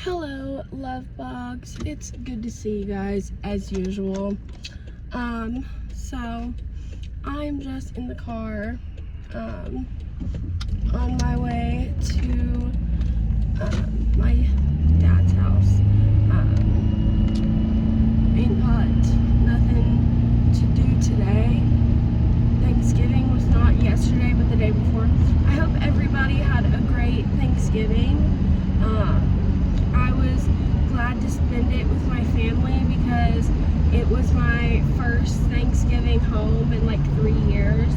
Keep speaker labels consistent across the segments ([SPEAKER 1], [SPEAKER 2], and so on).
[SPEAKER 1] Hello, love bugs. It's good to see you guys as usual. So I'm just in the car, on my way to my dad's house. Ain't got nothing to do today. Thanksgiving was not yesterday, but the day before. I hope everybody had a great Thanksgiving. I was glad to spend it with my family because it was my first Thanksgiving home in like 3 years,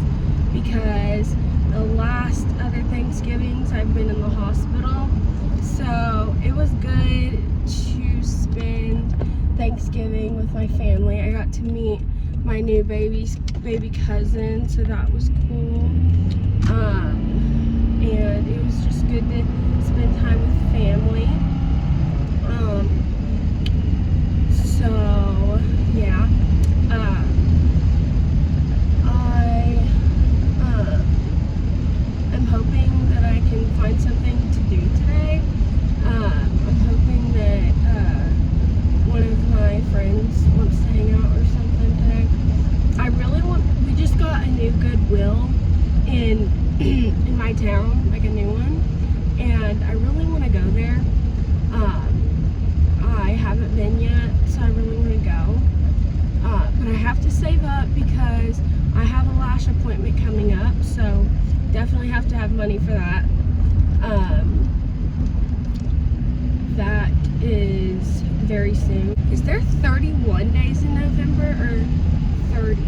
[SPEAKER 1] because the last other Thanksgivings I've been in the hospital. So it was good to spend Thanksgiving with my family. I got to meet my new baby cousin, so that was cool. And it was just good to spend time with family. So yeah, I'm hoping that I can find something to do today. I'm hoping that one of my friends wants to hang out or something today. I really want, we just got a new Goodwill in my town, like a new one, and I really want to go there. I haven't been yet, so I really want to go. But I have to save up because I have a lash appointment coming up, so definitely have to have money for that. That is very soon. Is there 31 days in November or 30?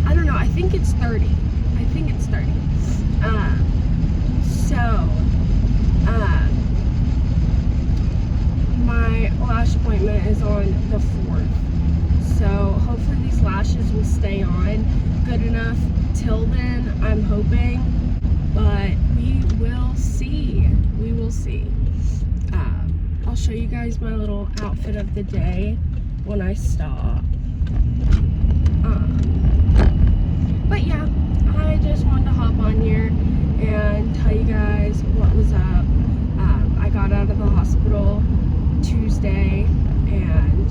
[SPEAKER 1] I don't know. I think it's 30. I think it's 30. My lash appointment is on the 4th. So hopefully these lashes will stay on good enough till then, I'm hoping. But we will see. We will see. I'll show you guys my little outfit of the day when I stop. But yeah, I just wanted to hop on here and tell you guys what was up. I got out of the hospital Tuesday, and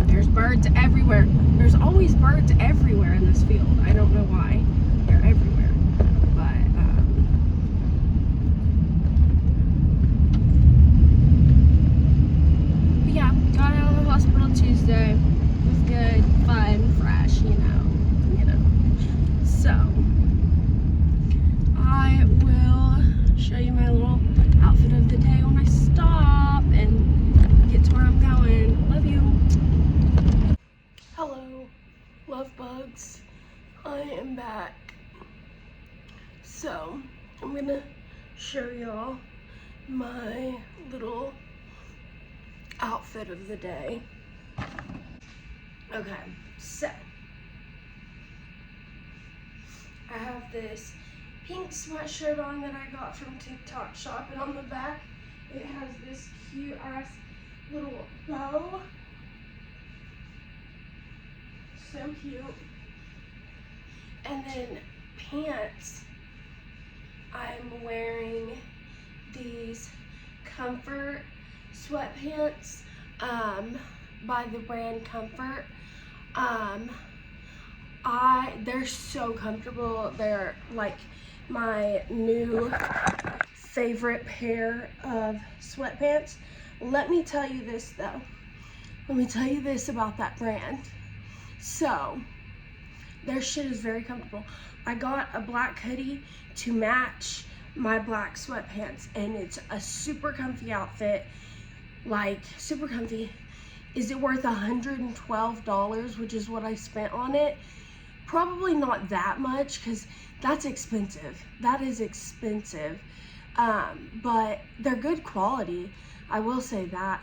[SPEAKER 1] there's birds everywhere. There's always birds everywhere in this field. I don't know why. They're everywhere. But yeah, got out of the hospital Tuesday. It was good, fun, fresh, you know. So I will show you my little outfit of the day when I stop and get to where I'm going. Love you. Hello, love bugs. I am back. So I'm gonna show y'all my little outfit of the day. Okay, so I have this pink sweatshirt on that I got from TikTok Shop, and on the back it has this cute ass little bow. So cute. And then pants, I'm wearing these Comfort sweatpants by the brand Comfort. They're so comfortable. They're like my new favorite pair of sweatpants. Let me tell you this though. Let me tell you this about that brand. So, their shit is very comfortable. I got a black hoodie to match my black sweatpants, and it's a super comfy outfit. Like, super comfy. Is it worth $112, which is what I spent on it? Probably not that much, because that's expensive. That is expensive. But they're good quality. I will say that.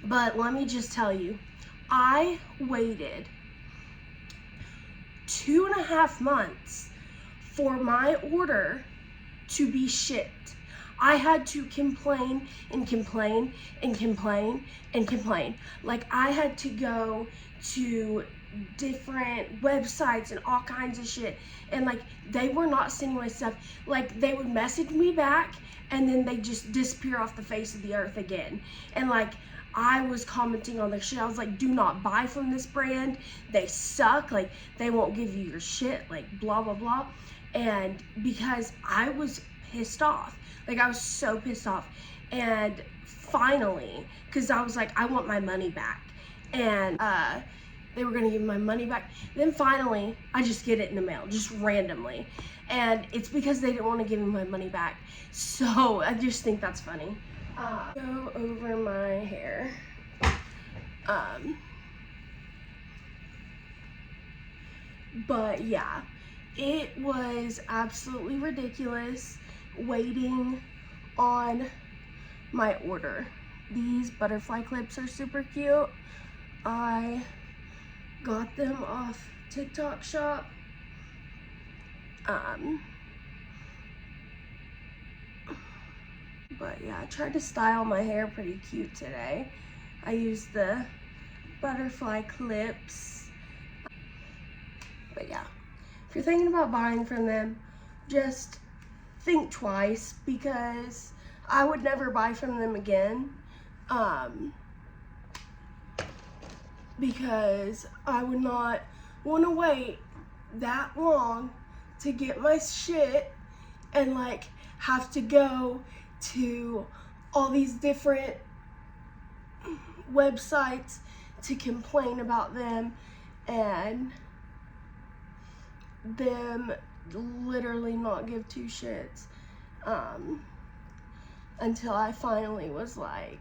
[SPEAKER 1] But let me just tell you, I waited 2.5 months for my order to be shipped. I had to complain and complain and complain and complain. Like, I had to go to different websites and all kinds of shit. And like, they were not sending my stuff. Like, they would message me back and then they just disappear off the face of the earth again. And like, I was commenting on their shit. I was like, do not buy from this brand. They suck. Like, they won't give you your shit. Like, blah, blah, blah. And because I was pissed off. Like, I was so pissed off. And finally, because I was like, I want my money back. And they were gonna give me my money back. Then finally, I just get it in the mail, just randomly. And it's because they didn't want to give me my money back. So I just think that's funny. Go over my hair. But yeah, it was absolutely ridiculous waiting on my order. These butterfly clips are super cute. I got them off TikTok shop. But yeah, I tried to style my hair pretty cute today. I used the butterfly clips. But yeah, if you're thinking about buying from them, just think twice, because I would never buy from them again. Because I would not want to wait that long to get my shit and like have to go to all these different websites to complain about them and them literally not give two shits, until I finally was like,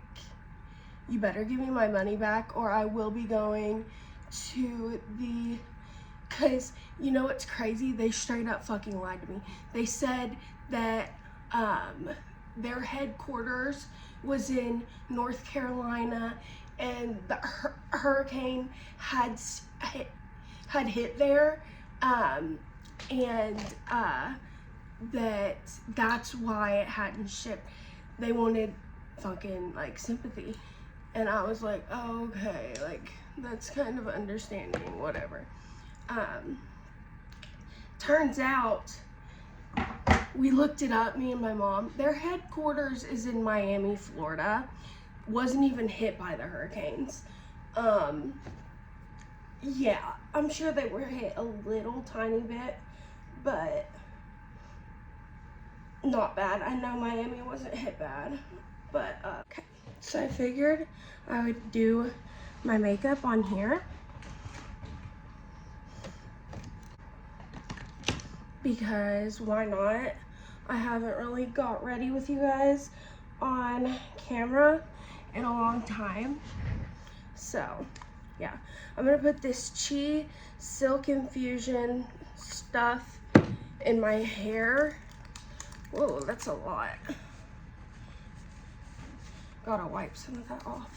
[SPEAKER 1] you better give me my money back or I will be going to the, because you know what's crazy? They straight up fucking lied to me. They said that their headquarters was in North Carolina and the hurricane had hit there, and that's why it hadn't shipped. They wanted fucking like sympathy. And I was like, oh, okay, like, that's kind of understanding, whatever. Turns out, we looked it up, me and my mom. Their headquarters is in Miami, Florida. Wasn't even hit by the hurricanes. Yeah, I'm sure they were hit a little tiny bit, but not bad. I know Miami wasn't hit bad, but, okay. So I figured I would do my makeup on here because why not? I haven't really got ready with you guys on camera in a long time. So yeah, I'm gonna put this Chi Silk Infusion stuff in my hair. Whoa, that's a lot. Gotta wipe some of that off.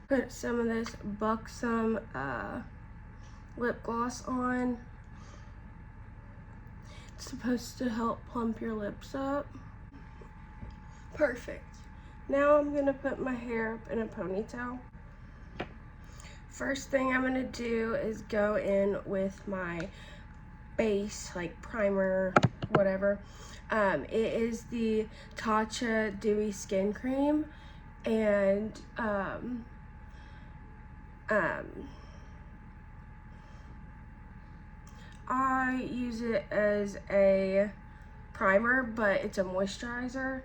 [SPEAKER 1] Put some of this Buxom lip gloss on. It's supposed to help plump your lips up. Perfect. Now I'm gonna put my hair up in a ponytail. First thing I'm gonna do is go in with my base, like primer, whatever. It is the Tatcha Dewy Skin Cream, and I use it as a primer, but it's a moisturizer.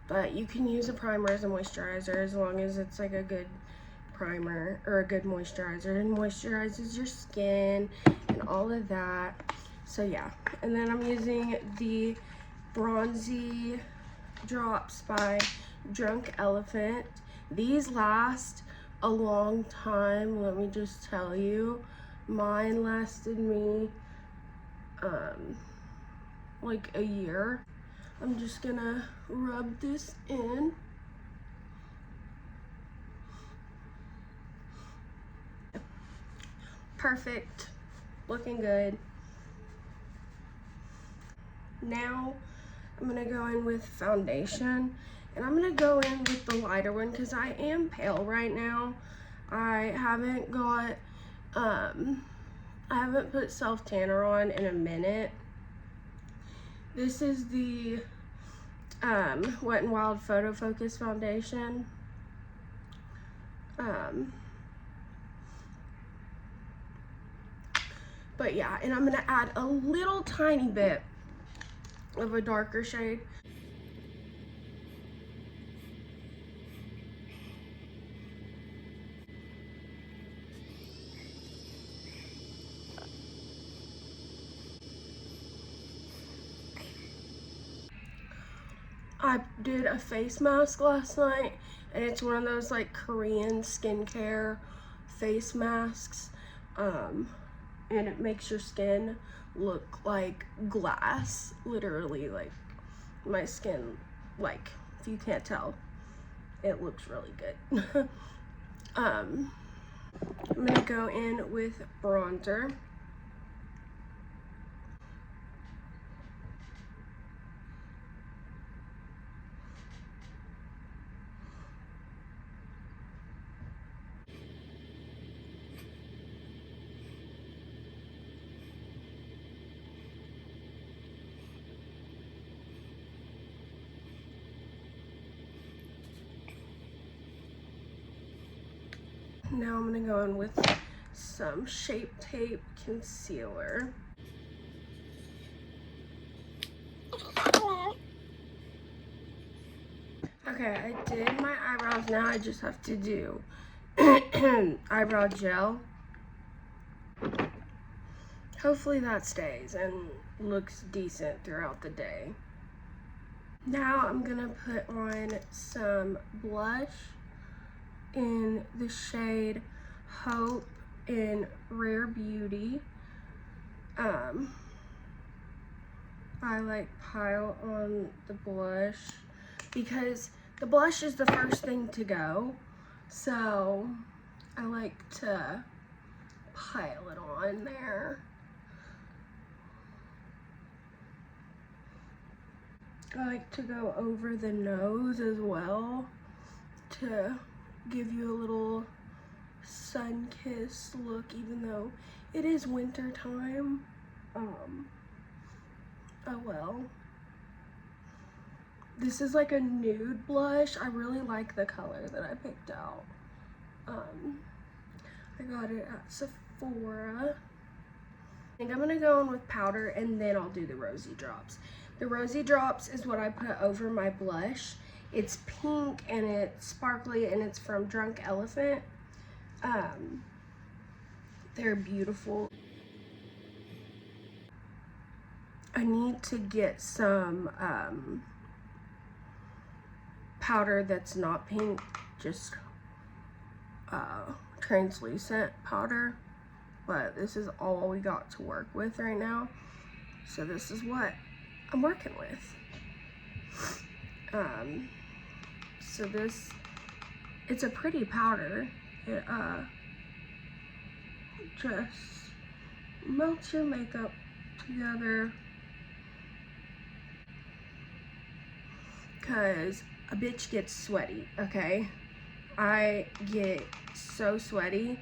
[SPEAKER 1] But you can use a primer as a moisturizer as long as it's like a good primer or a good moisturizer, and moisturizes your skin and all of that. So yeah, and then I'm using the Bronzy Drops by Drunk Elephant. These last a long time, let me just tell you. Mine lasted me like a year. I'm just gonna rub this in. Perfect, looking good. Now I'm gonna go in with foundation, And I'm gonna go in with the lighter one because I am pale right now. I haven't got, I haven't put self-tanner on in a minute. This is the Wet n Wild Photo Focus Foundation. But yeah, and I'm gonna add a little tiny bit of a darker shade. I did a face mask last night, and it's one of those like Korean skincare face masks, and it makes your skin look like glass, literally. Like my skin, like, if you can't tell, it looks really good. I'm gonna go in with bronzer. Now I'm gonna go in with some Shape Tape concealer. Okay, I did my eyebrows. Now I just have to do eyebrow gel. Hopefully that stays and looks decent throughout the day. Now I'm gonna put on some blush in the shade Hope in Rare Beauty. I like pile on the blush because the blush is the first thing to go, so I like to pile it on there. I like to go over the nose as well to give you a little sun-kissed look, even though it is winter time. Oh well. This is like a nude blush. I really like the color that I picked out. I got it at Sephora. I think I'm gonna go in with powder and then I'll do the rosy drops. The rosy drops is what I put over my blush. It's pink and it's sparkly and it's from Drunk Elephant. They're beautiful. I need to get some powder that's not pink, just translucent powder, but this is all we got to work with right now, so this is what I'm working with. So this, it's a pretty powder. It just melts your makeup together, because a bitch gets sweaty, okay? I get so sweaty,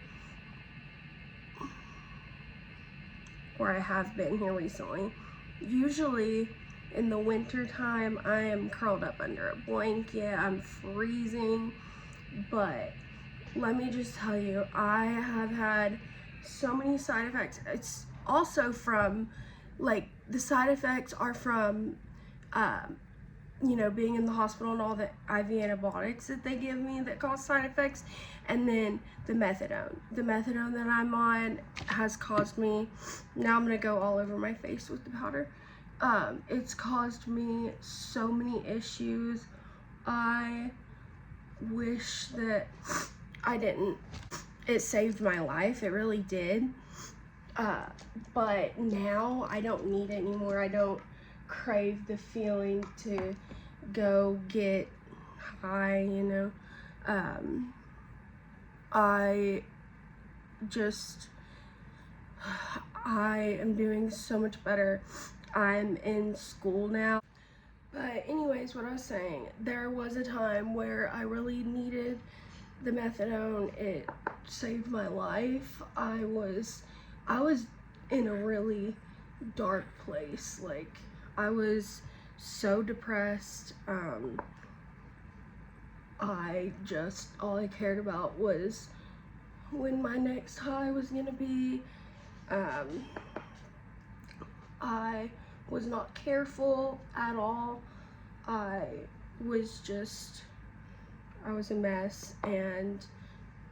[SPEAKER 1] or I have been here recently. Usually in the winter time, I am curled up under a blanket, I'm freezing, but let me just tell you, I have had so many side effects. It's also from, like, the side effects are from, you know, being in the hospital and all the IV antibiotics that they give me that cause side effects, and then the methadone. The methadone that I'm on has caused me, now I'm gonna go all over my face with the powder. It's caused me so many issues. I wish that I didn't. It saved my life, it really did. But now I don't need it anymore. I don't crave the feeling to go get high, you know. I am doing so much better. I'm in school now. But anyways, anyways, what I was saying, there was a time where I really needed the methadone. It saved my life. I was in a really dark place. Like, I was so depressed. All I cared about was when my next high was gonna be. I was not careful at all. I was a mess, and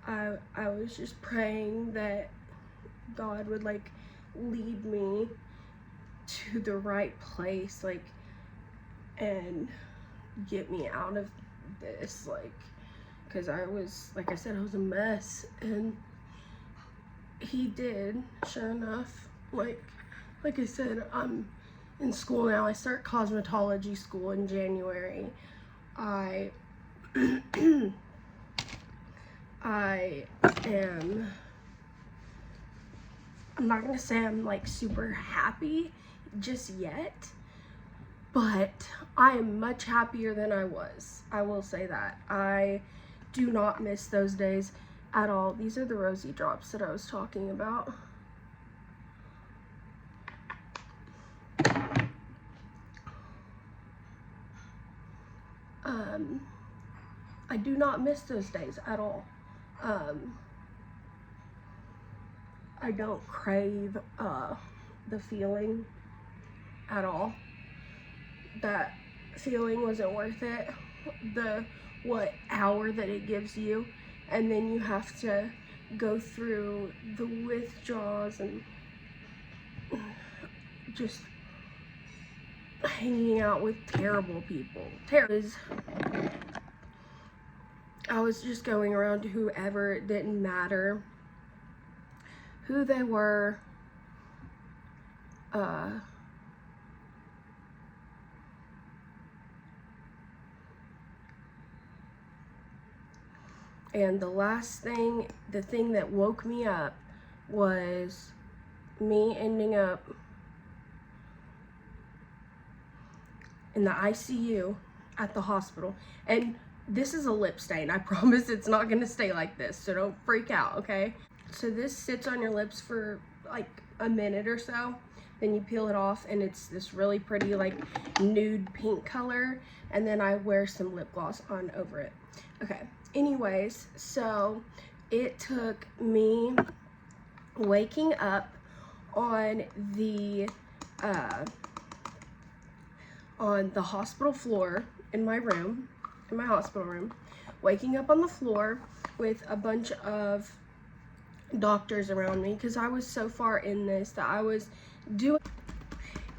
[SPEAKER 1] I was just praying that God would like lead me to the right place, like, and get me out of this, like, because I was, like I said, I was a mess. And he did, sure enough. Like I said, I'm in school now. I start cosmetology school in January. I'm not gonna say I'm like super happy just yet, but I am much happier than I was. I will say that. I do not miss those days at all. These are the rosy drops that I was talking about. I do not miss those days at all. I don't crave the feeling at all. That feeling wasn't worth it. The hour that it gives you, and then you have to go through the withdrawals and just hanging out with terrible people. I was just going around to whoever. It didn't matter who they were. And the thing that woke me up was me ending up in the ICU at the hospital. And this is a lip stain. I promise it's not gonna stay like this, so don't freak out, okay? So this sits on your lips for like a minute or so, then you peel it off, and it's this really pretty like nude pink color, and then I wear some lip gloss on over it. Okay, anyways, so it took me waking up on the hospital floor in my hospital room, waking up on the floor with a bunch of doctors around me, because I was so far in this that I was doing,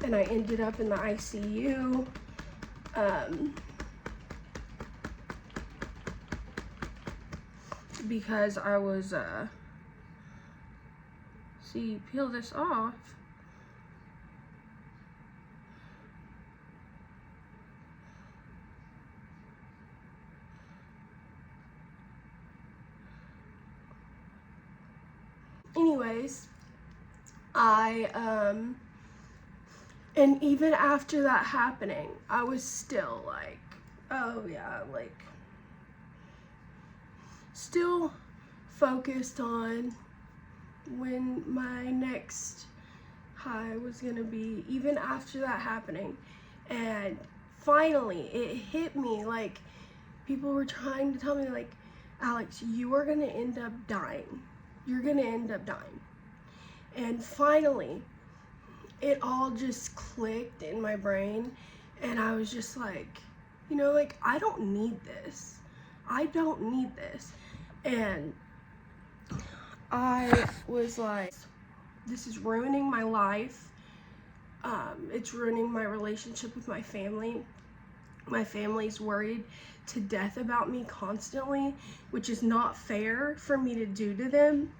[SPEAKER 1] and I ended up in the ICU. Because I was, see, peel this off. Anyways, and even after that happening, I was still like, oh yeah, like, still focused on when my next high was gonna be, even after that happening. And finally, it hit me, like, people were trying to tell me, like, Alex, you are gonna end up dying. You're gonna end up dying. And finally, it all just clicked in my brain, and I was just like, you know, like, I don't need this. I don't need this. And I was like, this is ruining my life. It's ruining my relationship with my family. My family's worried to death about me constantly, which is not fair for me to do to them.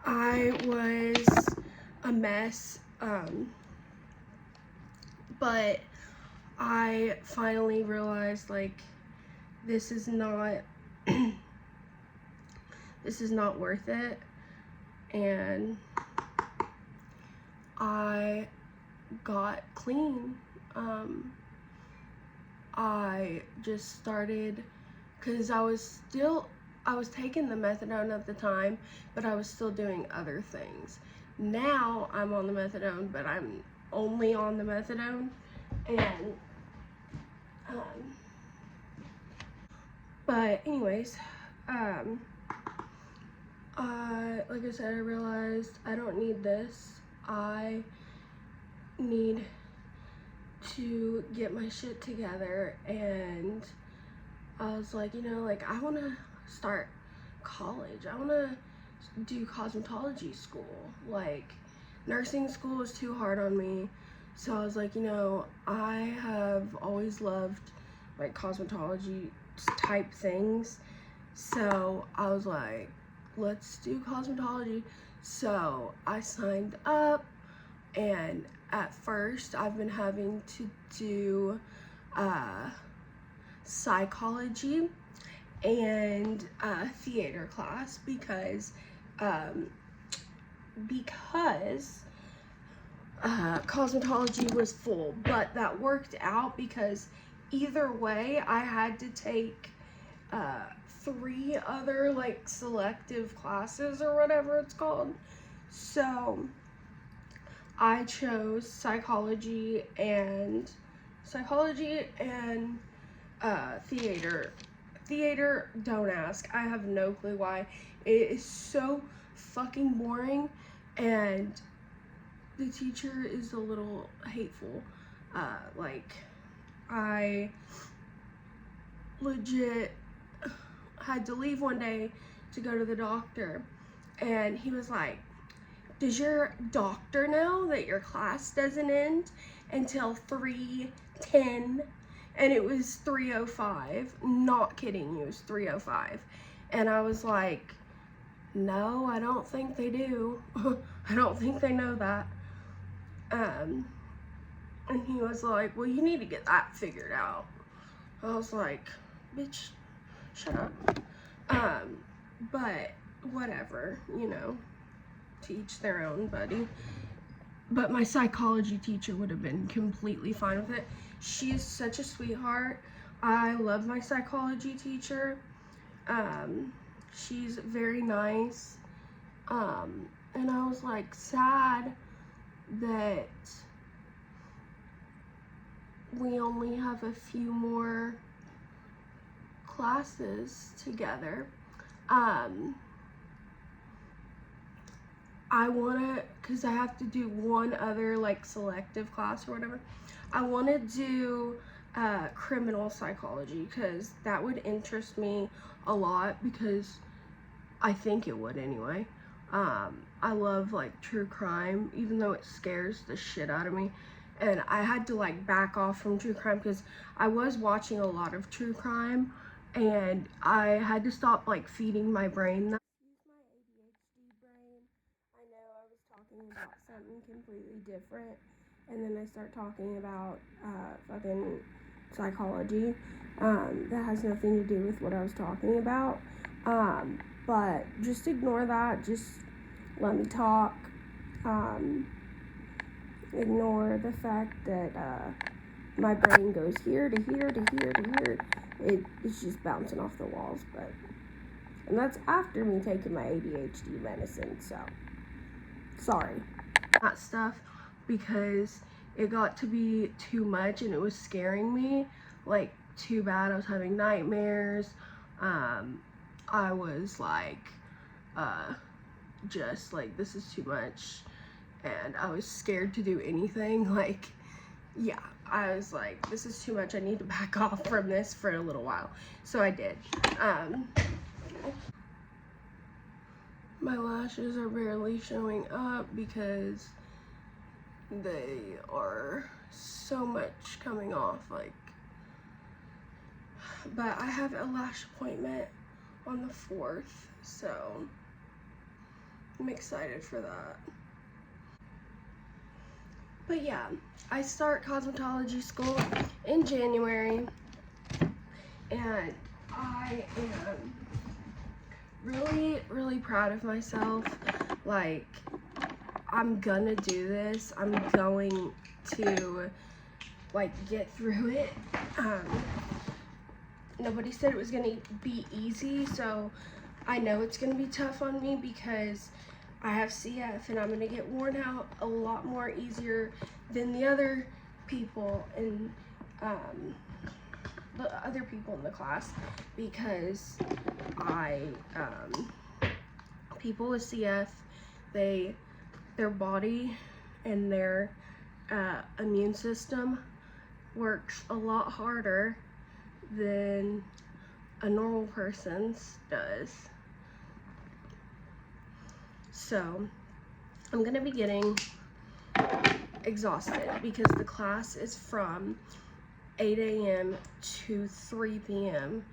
[SPEAKER 1] I was a mess, but I finally realized, like, this is not worth it. And I got clean. I just started, because I was taking the methadone at the time, but I was still doing other things. Now I'm on the methadone, but I'm only on the methadone, and but anyways, like I said, I realized I don't need this. I need to get my shit together, and I was like, you know, like, I want to start college. I want to do cosmetology school. Like, nursing school was too hard on me. So I was like, you know, I have always loved like cosmetology type things. So I was like, let's do cosmetology. So I signed up, and at first I've been having to do psychology and theater class because cosmetology was full, but that worked out because either way I had to take 3 other like selective classes or whatever it's called. So I chose psychology and theater. Theater, don't ask. I have no clue why. It is so fucking boring, and the teacher is a little hateful. Like, I legit had to leave one day to go to the doctor, and he was like, does your doctor know that your class doesn't end until 3:10? And it was 3:05. Not kidding you, it was 3:05. And I was like, no, I don't think they do. I don't think they know that. And he was like, well, you need to get that figured out. I was like, bitch, shut up. But whatever, you know, to each their own, buddy. But my psychology teacher would have been completely fine with it. She is such a sweetheart. I love my psychology teacher. She's very nice. And I was like sad that we only have a few more classes together. I wanna, cause I have to do one other like selective class or whatever. I wanna do criminal psychology, cause that would interest me a lot, because I think it would anyway. I love like true crime, even though it scares the shit out of me. And I had to like back off from true crime because I was watching a lot of true crime, and I had to stop like feeding my brain that. Use my ADHD brain. I know I was talking about something completely different, and then I start talking about fucking psychology that has nothing to do with what I was talking about. But just ignore that. Just let me talk. Ignore the fact that my brain goes here to here to here to here. It's just bouncing off the walls, and that's after me taking my ADHD medicine, so sorry. That stuff, because it got to be too much and it was scaring me, like, too bad. I was having nightmares. I was like, just like, this is too much, and I was scared to do anything. Like, yeah, I was like, this is too much, I need to back off from this for a little while. So I did. My lashes are barely showing up because they are so much coming off, like, but I have a lash appointment on the 4th, so I'm excited for that. But yeah, I start cosmetology school in January, and I am really, really proud of myself. Like, I'm gonna do this. I'm going to, like get through it. Nobody said it was gonna be easy, so I know it's gonna be tough on me because I have CF and I'm gonna get worn out a lot more easier than the other people and the other people in the class, because people with CF, their body and their immune system works a lot harder than a normal person's does. So I'm gonna be getting exhausted because the class is from 8 a.m. to 3 p.m.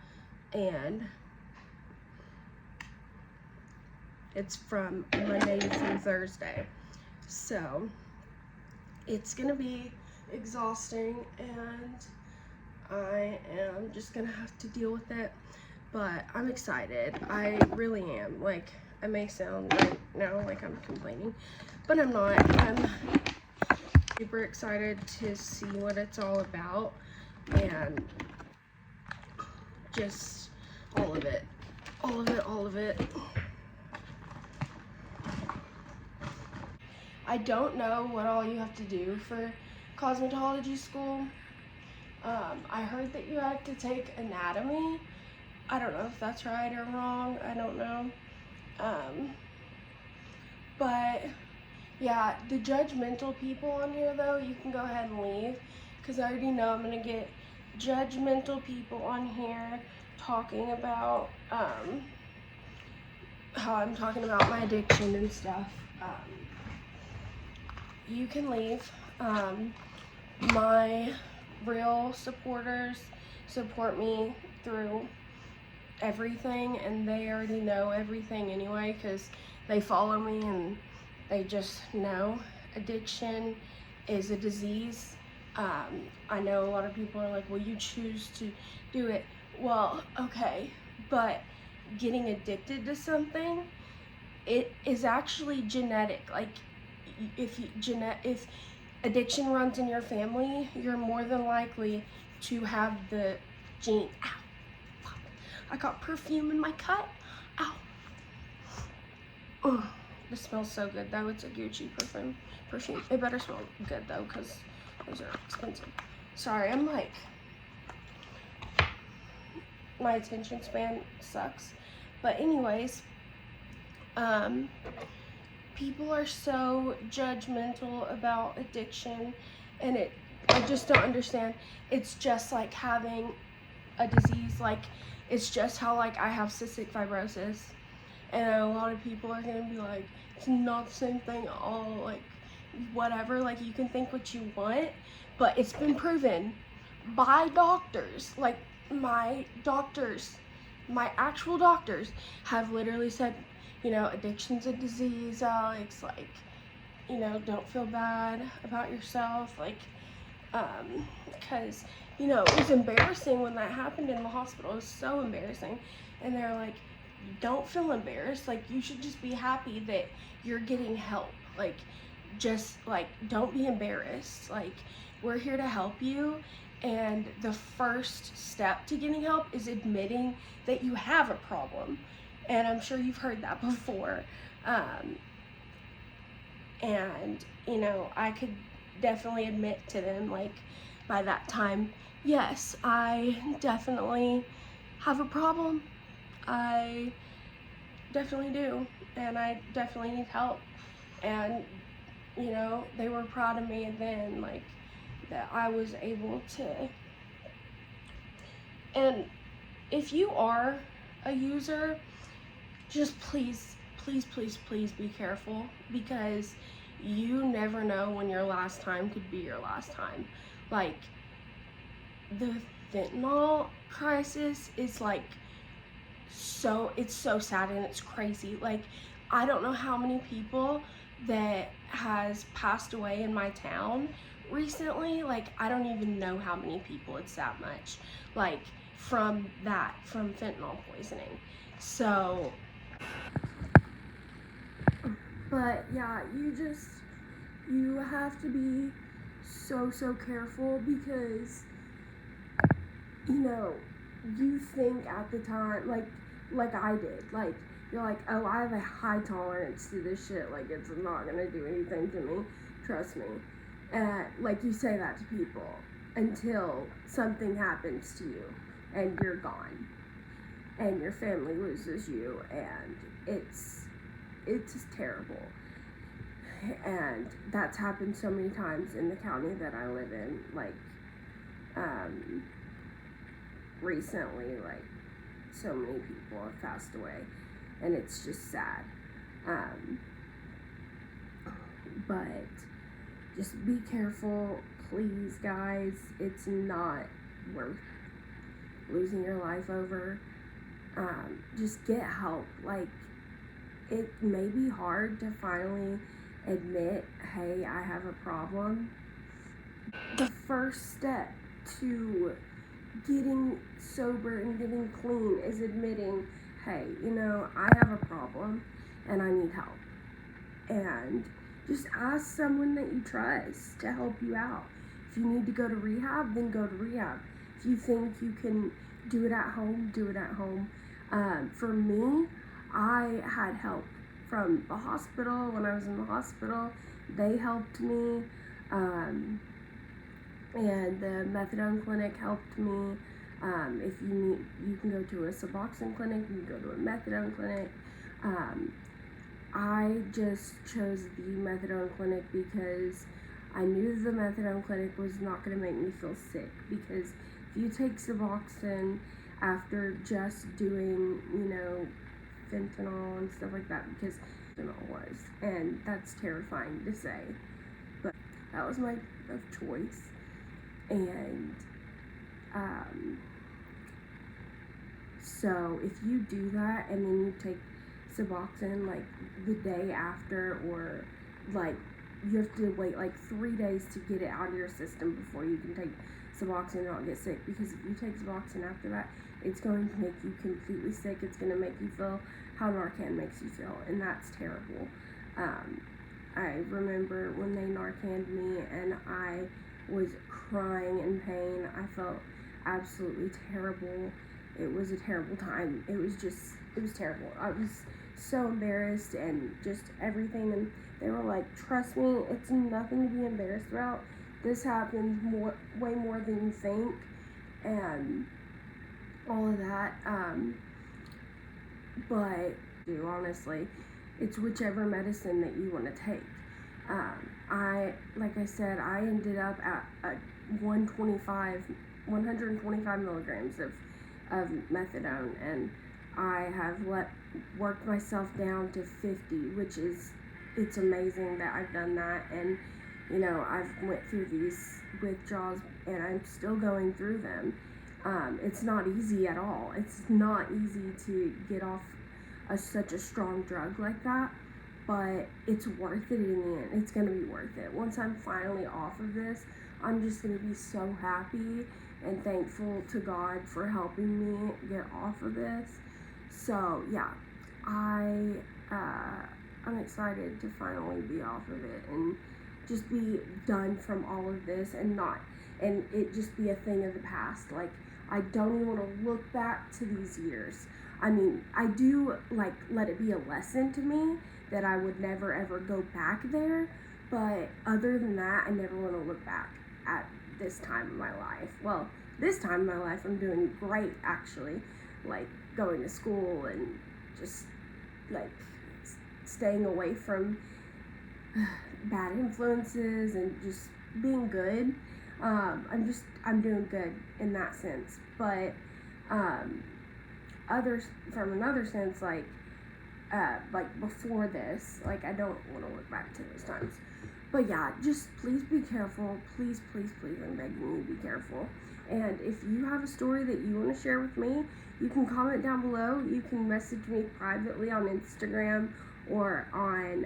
[SPEAKER 1] and it's from Monday through Thursday. So it's gonna be exhausting and I am just gonna have to deal with it, but I'm excited. I really am. Like, I may sound right now like I'm complaining, but I'm not. I'm super excited to see what it's all about and just all of it. All of it, all of it. I don't know what all you have to do for cosmetology school. I heard that you have to take anatomy. I don't know if that's right or wrong. I don't know. But yeah, the judgmental people on here though, you can go ahead and leave, because I already know I'm gonna get judgmental people on here talking about how I'm talking about my addiction and stuff. You can leave. My real supporters support me through everything, and they already know everything anyway because they follow me and they just know addiction is a disease. I know a lot of people are like, well, you choose to do it. Well, okay, but getting addicted to something, it is actually genetic. Like, if addiction runs in your family, you're more than likely to have the gene. Ow. I got perfume in my cut. Ow. Ugh. This smells so good though. It's a Gucci perfume. It better smell good though, because those are expensive. Sorry, I'm like, my attention span sucks. But anyways, people are so judgmental about addiction, and I just don't understand. It's just like having a disease. Like, it's just how, like, I have cystic fibrosis, and a lot of people are gonna be like, it's not the same thing at all, like, whatever. Like, you can think what you want, but it's been proven by doctors. Like, my actual doctors have literally said, you know, addiction's a disease, Alex, like, you know, don't feel bad about yourself, like, because, you know, it was embarrassing when that happened in the hospital. It was so embarrassing, and they're like, don't feel embarrassed, like, you should just be happy that you're getting help, like, just, like, don't be embarrassed, like, we're here to help you, and the first step to getting help is admitting that you have a problem. And I'm sure you've heard that before. And, you know, I could definitely admit to them, like, by that time, yes, I definitely have a problem. I definitely do. And I definitely need help. And, you know, they were proud of me then, like, that I was able to. And if you are a user, just please, please, please, please be careful, because you never know when your last time could be your last time. Like, the fentanyl crisis is like it's so sad and it's crazy. Like, I don't know how many people that has passed away in my town recently. Like, I don't even know how many people. It's that much, like, from fentanyl poisoning. So, but yeah, you have to be so careful, because, you know, you think at the time, like I did, like, you're like, oh, I have a high tolerance to this shit, like, it's not gonna do anything to me, trust me. Like, you say that to people until something happens to you and you're gone and your family loses you, and it's just terrible. And that's happened so many times in the county that I live in, like, recently, like, so many people have passed away, and it's just sad. But just be careful, please, guys. It's not worth losing your life over. Just get help. Like, it may be hard to finally admit, hey, I have a problem. The first step to getting sober and getting clean is admitting, hey, you know, I have a problem and I need help. And just ask someone that you trust to help you out. If you need to go to rehab, then go to rehab. If you think you can do it at home, do it at home. For me, I had help from the hospital. When I was in the hospital, they helped me. And the methadone clinic helped me. If you need, you can go to a Suboxone clinic, you can go to a methadone clinic. I just chose the methadone clinic because I knew the methadone clinic was not going to make me feel sick, because if you take Suboxone after just doing, you know, fentanyl and stuff like that, because fentanyl was, and that's terrifying to say, but that was my choice. And so if you do that and then you take Suboxone like the day after, or like you have to wait like 3 days to get it out of your system before you can take Suboxone and not get sick, because if you take Suboxone after that, it's going to make you completely sick. It's going to make you feel how Narcan makes you feel, and that's terrible. I remember when they Narcaned me and I was crying in pain. I felt absolutely terrible. It was a terrible time. It was terrible. I was so embarrassed and just everything, and they were like, trust me, it's nothing to be embarrassed about. This happens way more than you think, and all of that. But honestly, it's whichever medicine that you want to take. Like I said, I ended up at 125 milligrams of methadone, and I have worked myself down to 50, which is, it's amazing that I've done that. And you know, I've went through these withdrawals and I'm still going through them. It's not easy at all. It's not easy to get off such a strong drug like that, but it's worth it in the end. It's gonna be worth it. Once I'm finally off of this, I'm just gonna be so happy and thankful to God for helping me get off of this. So yeah, I'm excited to finally be off of it and just be done from all of this, and it just be a thing of the past. Like, I don't even want to look back to these years. I mean, I do like let it be a lesson to me that I would never ever go back there, but other than that, I never want to look back at this time of my life. Well, this time of my life, I'm doing great, actually, like going to school and just like staying away from bad influences and just being good. I'm doing good in that sense, but from another sense, like before this, like, I don't want to look back to those times. But yeah, just please be careful. Please, I'm begging you, be careful. And if you have a story that you want to share with me, you can comment down below. You can message me privately on Instagram or on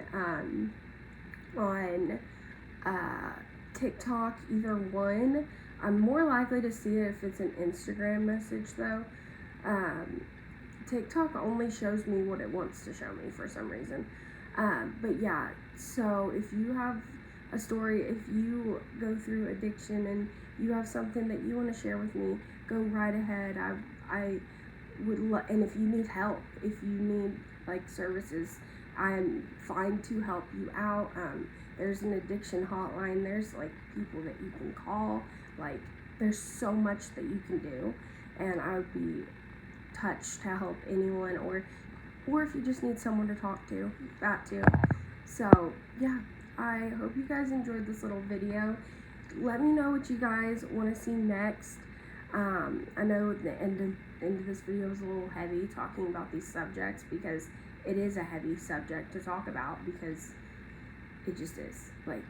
[SPEAKER 1] TikTok, either one. I'm more likely to see it if it's an Instagram message though. TikTok only shows me what it wants to show me for some reason. But yeah, so if you have a story. If you go through addiction and you have something that you want to share with me, go right ahead. I would and if you need help, if you need like services, I'm fine to help you out. There's an addiction hotline. There's like people that you can call. Like, there's so much that you can do, and I would be touched to help anyone, or if you just need someone to talk to, that too. So yeah, I hope you guys enjoyed this little video. Let me know what you guys want to see next. I know the end of this video is a little heavy talking about these subjects, because it is a heavy subject to talk about, because it just is. Like,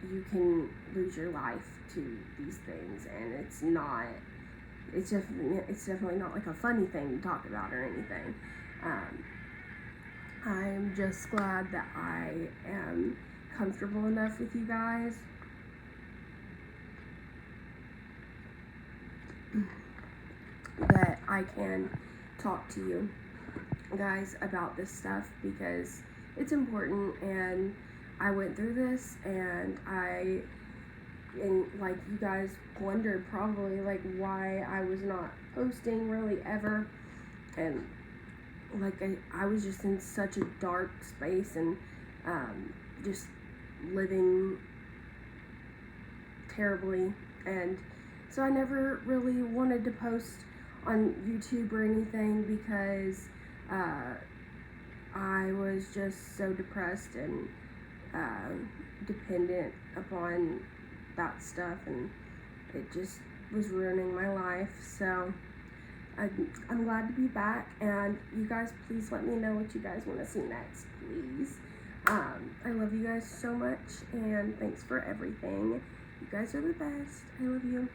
[SPEAKER 1] you can lose your life to these things, and it's definitely not like a funny thing to talk about or anything. I'm just glad that I am comfortable enough with you guys that I can talk to you guys about this stuff, because it's important, and I went through this, and like, you guys wondered probably like why I was not posting really ever, and like I was just in such a dark space, and just living terribly, and so I never really wanted to post on YouTube or anything, because I was just so depressed and dependent upon that stuff, and it just was ruining my life. So I'm glad to be back, and you guys, please let me know what you guys want to see next, please. I love you guys so much, and thanks for everything. You guys are the best. I love you.